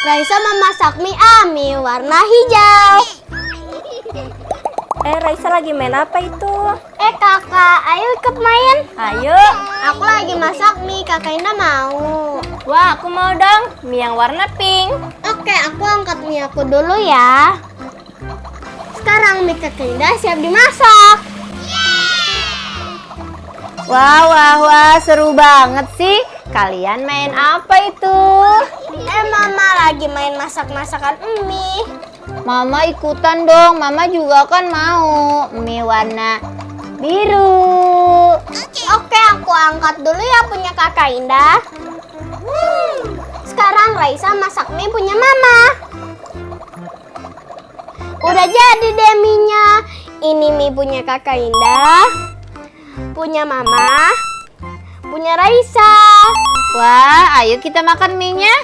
Raisa memasak mie warna hijau. Raisa lagi main apa itu? Kakak, ayo ikut main. Ayo. Aku lagi masak mie, Kakak Indah mau. Wah, aku mau dong mie yang warna pink. Oke, aku angkat mie aku dulu ya. Sekarang mie Kakak Indah siap dimasak. Wah, seru banget sih. Kalian main apa itu? Mama lagi main masak-masakan mie. Mama ikutan dong. Mama juga kan mau mie warna biru. Oke, aku angkat dulu ya punya Kakak Indah. Sekarang Raisa masak mie punya Mama. Udah jadi deh mie-nya. Ini mie punya Kakak Indah, punya Mama, punya Raisa. Wah, ayo kita makan mie-nya.